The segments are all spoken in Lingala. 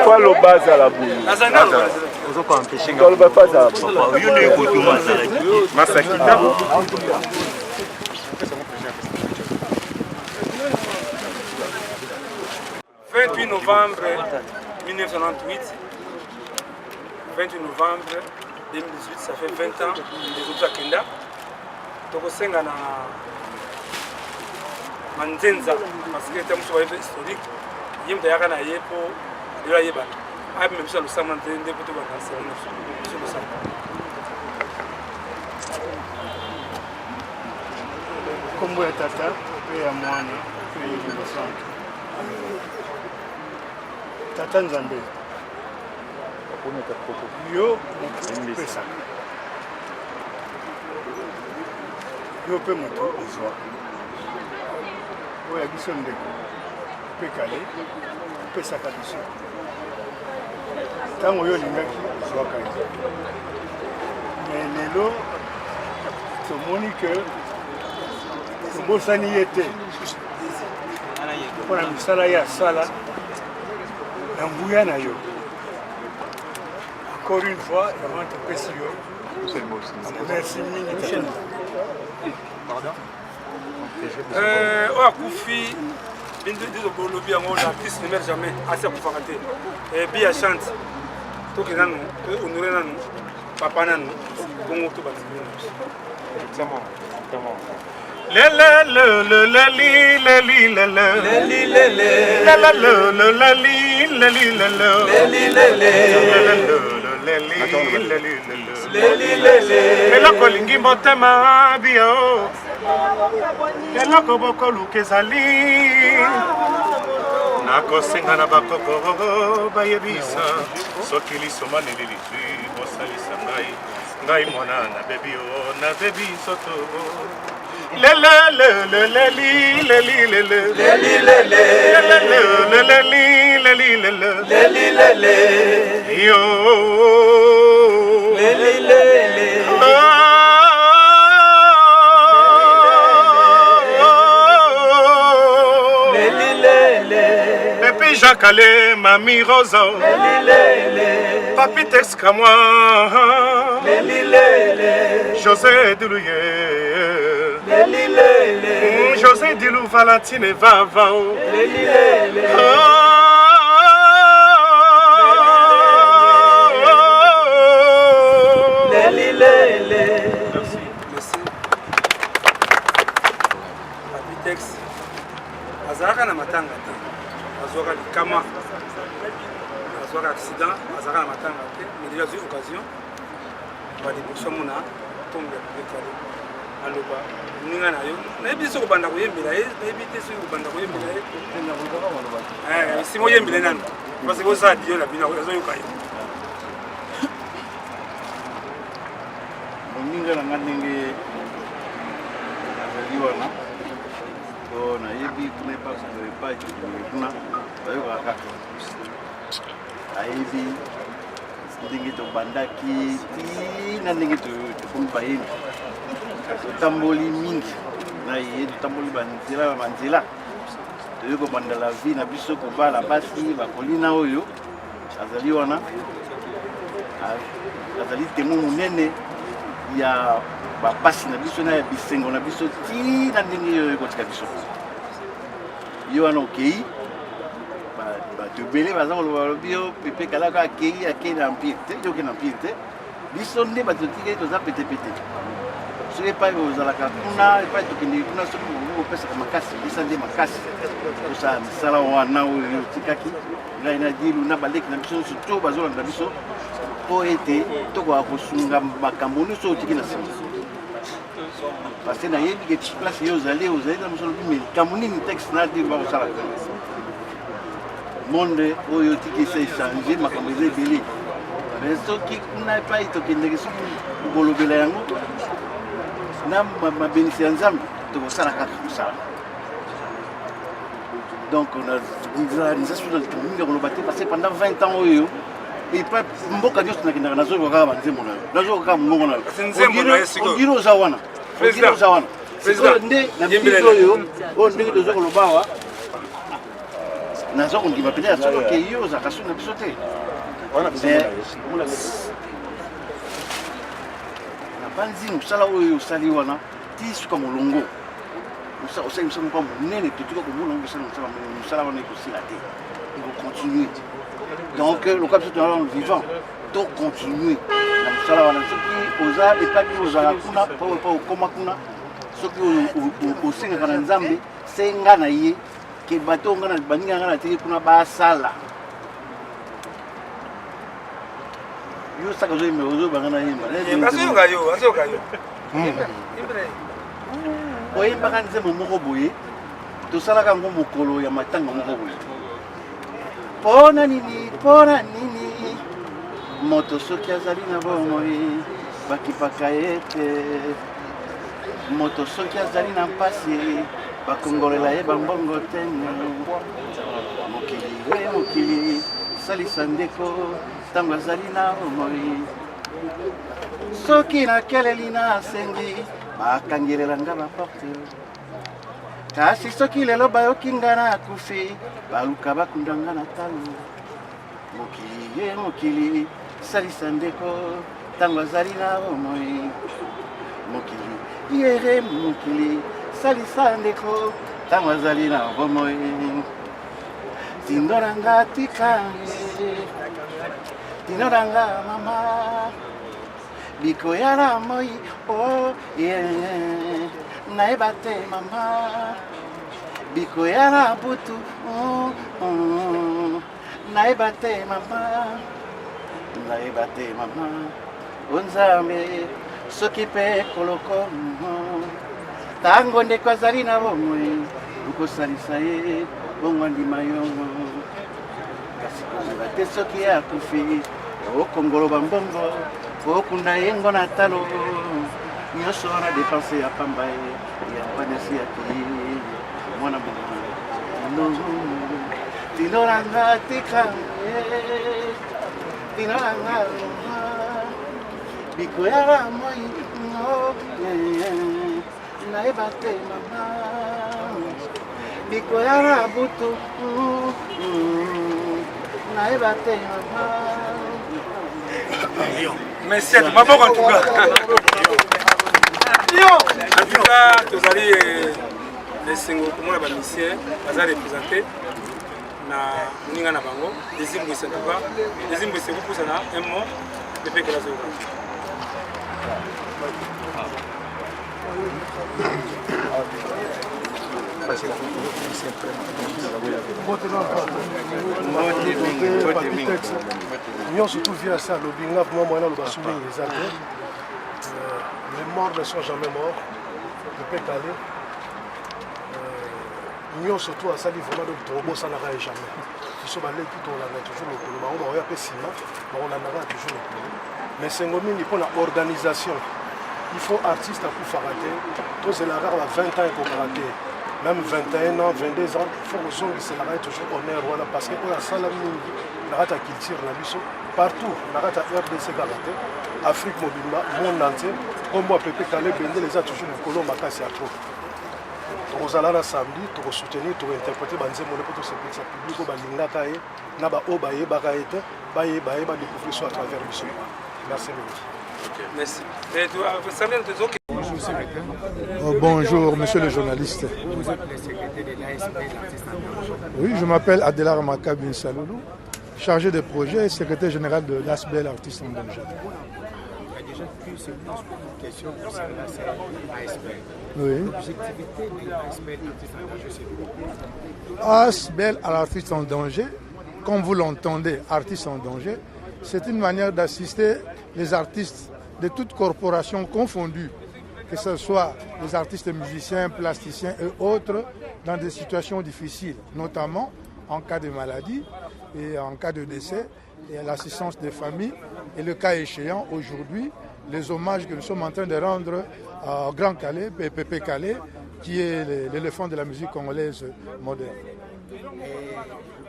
Quoi le base à la boue? Vous pas empêcher. Quoi le base à la boue? Masakita. 28 novembre 1998. 28 novembre 2018, ça fait 20 ans des autres à Kenda. Donc, c'est un manzenza parce que c'est un historique. Il y a un pour de la Yéba. Même si le sang est un peu de comme vous êtes tata, et à moi, tata Nzambe. Yo, pesa. Yo pe moto ozwa. Oya biso ndeko. Pe kale, pesa ka biso. Tango yo lingaki ozwa ka. Mais lelo tomoni que tobosani yete. Pour la misala ya sala na mbuya na yo. Encore une fois, avant de passer, merci Michel. Pardon? Koufi, l'artiste ne meurt jamais, assez pour faire. Et bien, elle chante. Tout qui est nous, honoré nous, papa nous, bon tout bâtiment. eloko lingi motema bio eloko bokoluka ezali nakosenga na bakoko bayebisa soki lisoma nelilitwi bosalisa ngai mwana nabebi o nabebi soto Pepe Jacale, Mami Rosa, Papi Texca moi, José Doulouye, José Dilou Valentine Vavao. Azaka na matanga te azoka likama azoka accident azaka na matanga te mais déjà eu occasion ba déboucher mona tombe ya kale aloba ninga na yo na biso ko banda ko yembela ye na bité so ko banda ko yembela ye si mo yembela nanu parce que ça dio la bina azo yo kayo ninga na ngandenge azaliwana na yebi kuna pas kuna bayo kaka aibi ndingi to bandaki na ndingi to kumba yini tamboli mingi na yebi tamboli banzela to ko bandala vi na biso ko bala basi bakolina oyo azali wana azali temo munene ya bapasi na biso na bisengo na biso ti na ndingi yo ko tika biso yo wana okei ba tobele baza koloba bio pepe kala ka akei na empire te yo ke na empire te biso nde ba totike toza pete so epai ozalaka kuna epai tokende kuna soki kopesaka makasi bisa nde makasi tosala misala wana oyo tikaki ngai na dilu na baleki na biso nyonso to bazolanda biso po ete tokoka kosunga makambo nyonso otiki na nsima parce que na yebi ke place yo ozali na mosolo bimeli kambo nini texte na dilu bakosala monde oyo otiki esa échange makambo eza ebele mais soki kuna epai tokendeke soki kolobela yango na mabenisi ya nzambe tokosala kaka kosala donc niza suna mingi koloba te parce que pendant 20 ans oyo epa mboka nyonso nakendaka nazoyoka kaka banzembo na yo nazoyoka kaka mongongo na yo ogiri oza wana nde na bisi oyo ndenge toza koloba awa naza kondima pene ya solo ke yo ozalaka so na biso te na banzi mosala oyo osali wana ti suka molongo osali mosala moko monene totika komona ngo osali mosala wana ekosila te ekocontinue donc lokola biso tozala wana vivant tocontinue na mosala wana soki oza epaki ozala kuna pa okoma kuna soki osengaka na nzambe se nga na ye ke bato baninga nga na teki kuna basala yo saka ozoyemba ozobanga na yemba oyembaka nzembo moko boye tosalaka yango mokolo ya matanga moko boye mpona nini moto soki azali na bomoi bakipaka ye te moto soki azali na mpasi bakongolela ye bambongo te mokili salisa ndeko ntango azali na bomoi soki nakeleli na asengi bakangelelanga baporte kasi soki lelo bayoki nga na akufi baluka bakunda nga na talo mokili salisa ndeko ntango azali na bomoi mokili salisa ndeko ntango azali na bomoi tindolanga tikange tindolanga mama bikoyala moi nayeba te mama bikoyala butu nayeba te mama onzambe soki mpe koloko ntango ndeko azali na bomoi okosalisa ye bongo ndima yongo kasi kozela te soki akufi okongolo bambongo okunda yengo na talo nyonso wana depense ya pamba ye ya mpanesi ya kili mwana mongolo tinolanga tikange tinolanga bikoyala moi nayeba te mama bikoyala butu nayeba te mama. Merci à tout maboko en tout cas. En tout cas, tous allez les singo comment la mission baza représenter na ninga na bango deuxième bosse en tout cas deuxième bosse beaucoup ça na un mot depuis que la zone. Nous surtout via ça, le binga pour moi, le basouling les athlètes. Les morts ne sont jamais morts. Le peut aller. Nous surtout à ça, il faut que le robot ça n'arrête jamais. Ils sont allés tout on a toujours le problème. On a ciment, on en aura toujours le problème. Mais c'est une pour l'organisation. Il faut artiste à coup farater. Tous c'est la rare à 20 ans pour karaté. Même 21 ans, 22 ans, il faut que c'est la toujours honneur voilà parce que on a ça la rata culture na biso partout na rata RDC karaté Afrique mobile monde entier comme moi Pépé Kalé bende les a toujours le colon makasi à trop. Donc on a samedi pour soutenir pour interpréter banzemo le poto c'est public au balinga kae na ba obaye bakaete baye ba découvrir ça à travers biso. Merci beaucoup. Merci. Et tu as salué tes autres. Bonjour, monsieur le journaliste. Vous êtes le secrétaire de l'ASP, l'artiste en danger. Oui, je m'appelle Adela Makabin Saloulou, chargé de projet et secrétaire général de l'ASP, l'artiste en danger. Il y a déjà plus une question concernant l'ASP. Oui. L'objectivité de l'ASP, l'artiste en danger, c'est quoi? ASP, l'artiste en danger, comme vous l'entendez, artiste en danger, c'est une manière d'assister les artistes de toutes corporations confondues, que ce soit les artistes musiciens, plasticiens et autres, dans des situations difficiles, notamment en cas de maladie et en cas de décès, et l'assistance des familles. Et le cas échéant, aujourd'hui, les hommages que nous sommes en train de rendre à Grand Calais, Pépé Kalé, qui est l'éléphant de la musique congolaise moderne. Et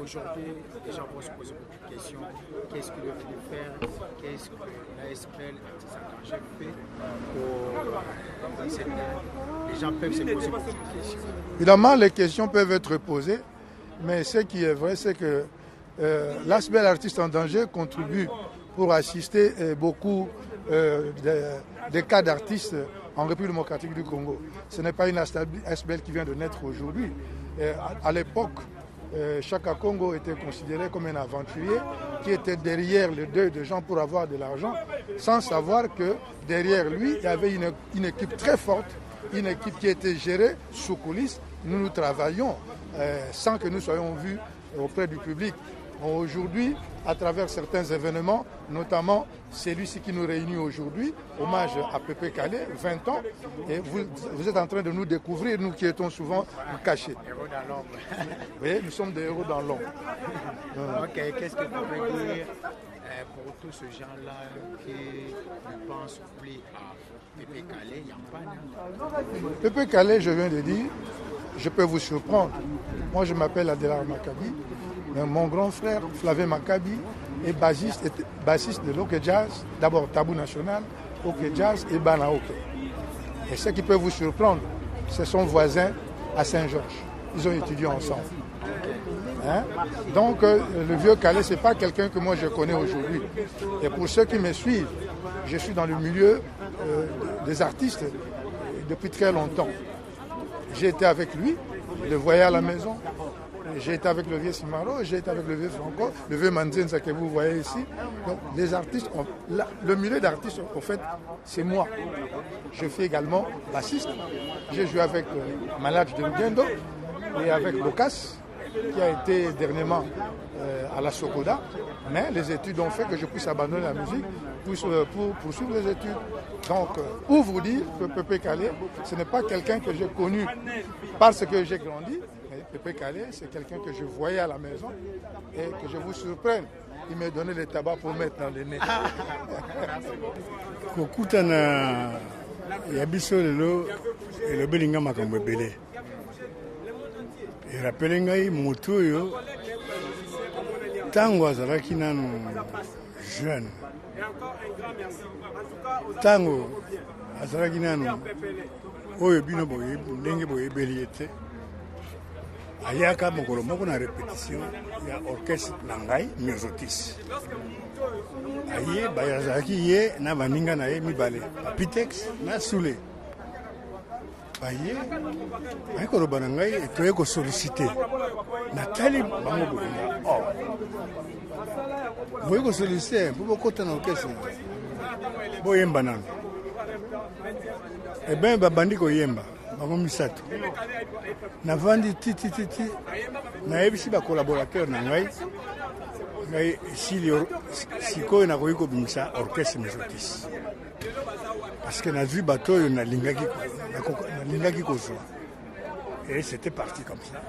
aujourd'hui, les gens vont se poser beaucoup de questions. Qu'est-ce qu'il faut faire? Qu'est-ce que l'ASP, l'artiste en danger, fait pour cette... Les gens peuvent se poser beaucoup de questions. Évidemment, les questions peuvent être posées, Mais ce qui est vrai, c'est que l'aspect artiste en danger contribue pour assister beaucoup des cas d'artistes en République démocratique du Congo. Ce n'est pas une ASBL qui vient de naître aujourd'hui. À l'époque, Chaka Congo était considéré comme un aventurier qui était derrière le deuil de gens pour avoir de l'argent, sans savoir que derrière lui, il y avait une équipe très forte, une équipe qui était gérée sous coulisses. Nous travaillions sans que nous soyons vus auprès du public. Aujourd'hui, à travers certains événements, notamment celui-ci qui nous réunit aujourd'hui, hommage à Pépé Calé, 20 ans, et vous êtes en train de nous découvrir, nous qui étions souvent cachés. Héros dans l'ombre. Oui, nous sommes des héros dans l'ombre. Ok, qu'est-ce que vous pouvez dire pour tous ces gens-là qui ne pensent plus à Pépé Calé, Yampana? Pépé Calé, je viens de dire, je peux vous surprendre. Moi, je m'appelle Adélar Maccabi. Mon grand frère, Flavien Maccabi, est bassiste de l'Oke Jazz, d'abord Tabou National, Oke Jazz et Bana Oke. Et ce qui peut vous surprendre, c'est son voisin à Saint-Georges. Ils ont étudié ensemble. Hein? Donc, le vieux Calais, ce n'est pas quelqu'un que moi je connais aujourd'hui. Et pour ceux qui me suivent, je suis dans le milieu des artistes depuis très longtemps. J'ai été avec lui, je le voyais à la maison. J'ai été avec le vieux Simaro, j'ai été avec le vieux Franco, le vieux Manzenza que vous voyez ici. Donc, les artistes, le milieu d'artistes, en fait, c'est moi. Je fais également bassiste. J'ai joué avec Malade de Lugendo et avec Lucas, qui a été dernièrement à la Sokoda. Mais les études ont fait que je puisse abandonner la musique pour poursuivre les études. Donc, pour vous dire que Pépé Calé, ce n'est pas quelqu'un que j'ai connu parce que j'ai grandi. Pépé Calé, c'est quelqu'un que je voyais à la maison et que je vous surprenne. Il m'a donné le tabac pour mettre dans le nez. Kokutana ya biso lelo elobelinga makambo ebele. Erapele ngai motu oyo ntango azalaki nano jeune. Ntango azalaki nano oyo bino ndenge boyebeli ete ayaka mokolo moko na répétition ya orchestre na ngai Myosotis. Aye bayazalaki ye na baninga na ye mibale Papitex na Sule. Baye ayekoloba na ngai etoye kosolicite natali bango bolinga boye kosolicite mpo bokota na orchestre boyemba nano eben babandi koyemba bango misato navandi titititi nayebisi bacolaborateur na ngai sikoyo nakoki kobimisa orchestre Myosotis parce que nazwi bato oyo nalingaki kozwa et c'était parti comme ça.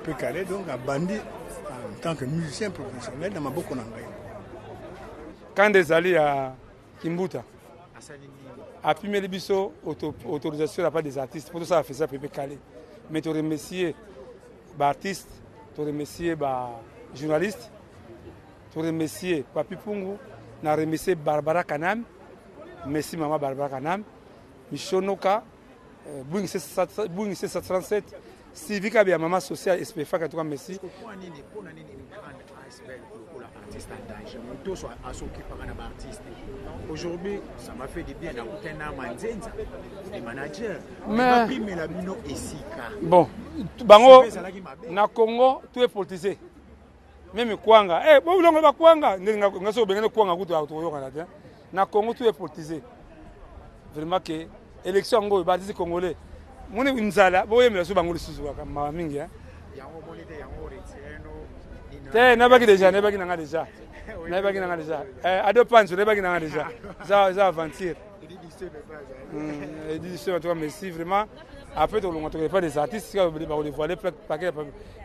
Pépé Calé donc abandi en tant que musicien professionnel na maboko na ngai. Quand ezali ya Kimbuta apimeli biso autorisation la part des artistes pour tout ça a fait ça Pépé Calé. Mais tu remercier artistes, tu remercier journalistes, tu remercier Papi Pungu, na remercier Barbara Kanam, merci maman Barbara Kanam, Michonoka, Boeing 737, Civica bien maman sociale SPFA en tout cas merci. Aujourd'hui, ça m'a fait du bien d'écouter Manzenza, les managers. Mais bon, bango na Congo tout est politisé. Même Kwanga, bon longa ba Kwanga, ngaso bengene Kwanga kutu autoyoka na na Congo tout est politisé. Vraiment que élection ngo baptiste congolais. Moni nzala boyemela so bango lisusu ka ma mingi yango bonite yango retireno te na baki déjà na baki nanga déjà ado pancho na baki nanga déjà za aventure dit ce toi merci vraiment après on ne pas des artistes qui ont dévoilé paquet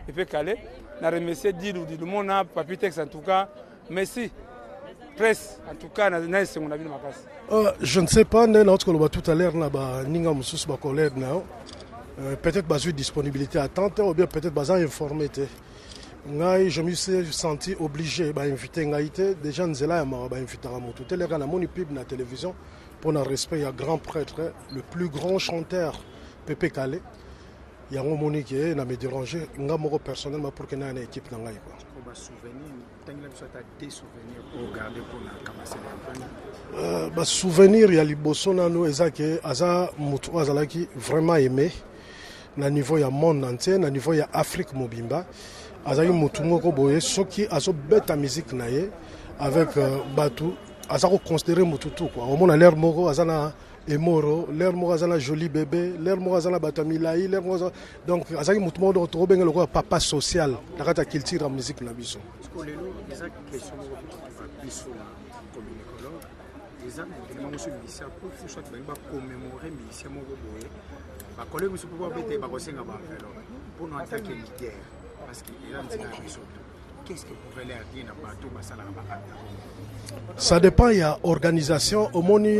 Pépé Calé na remercier Dilou mon Papitex en tout cas merci presse en tout cas na seconde vie makasi. Je ne sais pas, tout à l'heure, peut-être que disponibilité attente ou bien peut-être informé. Je me suis senti obligé d'inviter déjà Nzela invité à Moto. Tel est mon pub na télévision pour un respect à grand prêtre, le plus grand chanteur Pépé Calé. yango moni ke na me déranger nga moko personnellement pour que na une équipe na ngai quoi. Pour souvenir, tangela biso ta des souvenirs pour garder pour la Kamasele. Ba souvenir ya liboso nano eza ke aza mutu azalaki vraiment aimé na niveau ya monde entier, na niveau ya Afrique mobimba. Azali mutu moko boye soki azo beta musique na ye avec batu azako considérer mutu tout quoi. Au moins l'air moko azana Emoro, l'air moko azana joli bébé, l'air moko azana batamilai, l'air moko donc azali mutu moko to benga loko papa social na kata culture ya musique na biso. Lelo eza question biso communicologue eza vraiment monsieur Missa pour soit ba commémorer Missa moko boye ba collègue biso pour bete ba kosenga ba vélo pour nous attaquer leader parce que eza ntina biso. Qu'est-ce que vous pouvez leur dire na bato basala ba Ça dépend, il y a organisation. Au moni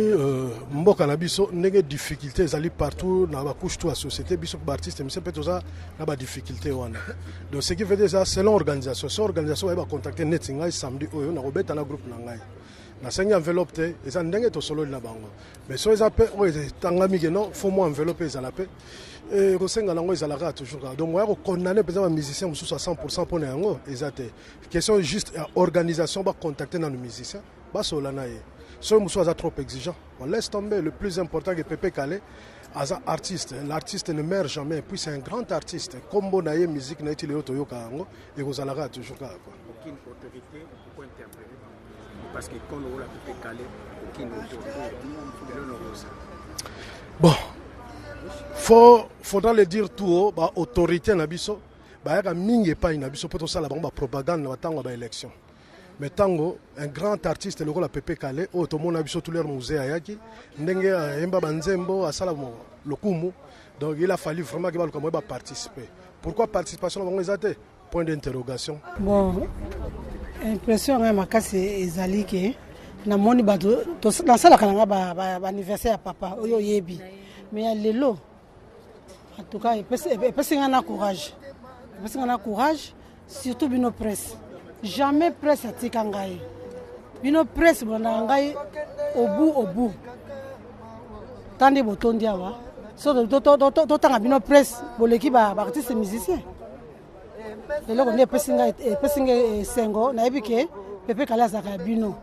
mboka na biso ndenge difficulté ezali partout na ba couche toute la société biso pour artiste mais c'est peut-être ça na ba difficulté wana. Donc ce qui veut dire ça selon organisation. Selon organisation va contacter net ngai samedi oyo na robeta na groupe na ngai. Na sengi enveloppe te eza ndenge to solo na bango. Mais so eza pe oyo tangami ke non faut moi enveloppe ezala pe. Et Rosenga nango ezalaka toujours. Donc moi condamner peut-être un musicien mususu à 100% pour nango ezate. Question juste organisation va contacter dans le musicien. Basola nae. So mususu aza trop exigeant. On laisse tomber le plus important que Pépé Kalé as artiste. L'artiste ne meurt jamais. Puis c'est un grand artiste. Combo nae musique na itile oto yoka ngo et kozalaka toujours quoi. Aucune autorité pour interpréter parce que quand on l'a Pépé Kalé aucune autorité. Bon. Faudra le dire tout haut, bah autorité na biso, bah yaka mingi pa na biso poto sala ba propagande na tango ba élection. Mais tango un grand artiste le la Pépé Kalé o to mona biso tout leur musée ayaki ndenge emba banzembo asala mo lokumu. Donc il a fallu vraiment que ba ba participer. Pourquoi participation na bango ezate? Point d'interrogation. Bon, impression nga makasi ezali ke na moni ba to na sala kana ba anniversaire ya papa oyo yebi. Mais lelo en tout cas, il peut avoir courage. Il peut avoir courage, surtout bino presse. Jamais presse à Tikangaï. Bino presse, au bout. Tant de boutons diawa. D'autant bino presse, pour l'équipe artiste et musicien. Et là, on est pressing sengo, naïbike, Pépé Kalé Zaka bino.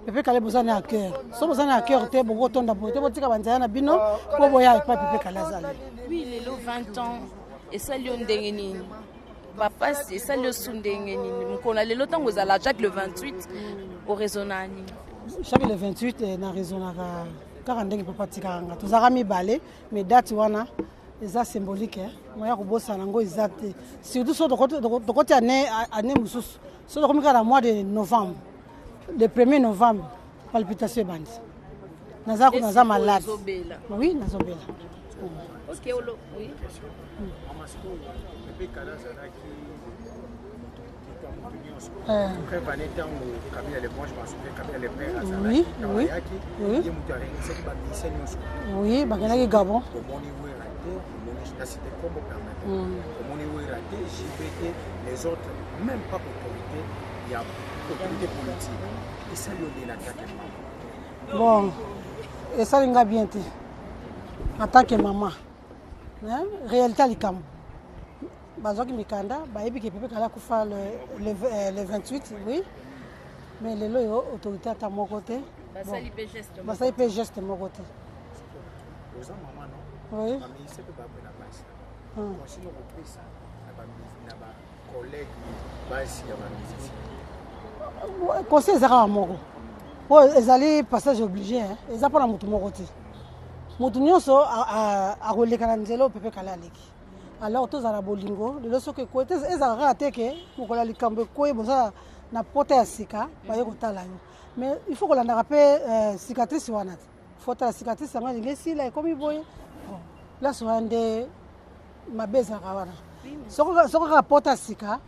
Pépé Kalé besoin à cœur. Si vous avez à cœur, vous avez besoin de bino, vous avez pas Pépé Kalé Zaka. Oui, il est 20 ans. Et ça, il y a un papa, c'est ça, il y a un temps où la Jacques le 28 au Raisonnani. Chaque le 28 na Raisonnani. Car on dit que papa tikanga. Tous arami balé, mais date wana, c'est symbolique. Moi, je bosse à l'ango exact. Surtout sur de côté année musus. Sur le mois de novembre, le 1er novembre, palpitation bande. Naza malade. Oui, Nazobela. Ok, oui. Oui, oui. Oui, Baganaki Gabon. Les autres, même pas autorité, il y a autorité politique. Et ça, il y a l'attaque. Bon, et ça, il y a bien été. En tant que maman, réalité, il y a Bazoki Mikanda, Baïbi qui peut faire le 28, oui. Mais les lois autorités à mon côté. Ça y peut geste. Ça y peut geste de mon côté. Oui. Conseil Zara Moro. Ils allaient passage obligé. Ils n'ont pas la mon côté. Motunyo so a relekana nzelo Pépé Kalé aleki. Alors tous à bolingo, de l'autre que côté ezara ateke mukola likambe koye boza na pote ya sika baye kotala yo. Mais il faut que la rappelle cicatrice wana. Faut la cicatrice ngani ngesi la comme boye. Là so ande mabeza kawana. Soko rapporta sika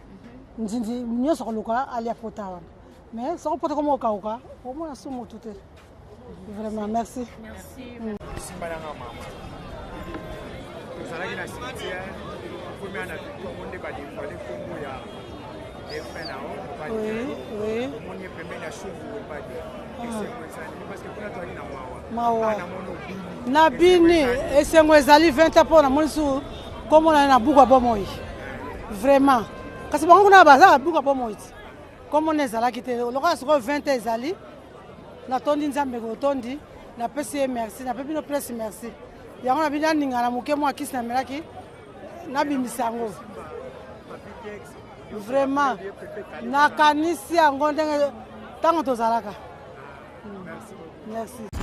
nzinzi nyoso koluka ali apota wana. Mais soko pota comme okauka, au moins sumo tout est. Vraiment merci. Merci. Oui. Mawa. Nabini, et c'est moi, Zali 20 ans pour la monnaie. kombo na buka bomoi vraiment kasi bango kuna baza buka bomoi kombo na ezalaki te lokola siko 20 ezali natondi nzambe kotondi na pesi merci na pepino presse merci yango na bina ninga na moke mo akisi na melaki na bimisango vraiment nakanisi yango ndenge tango tozalaka merci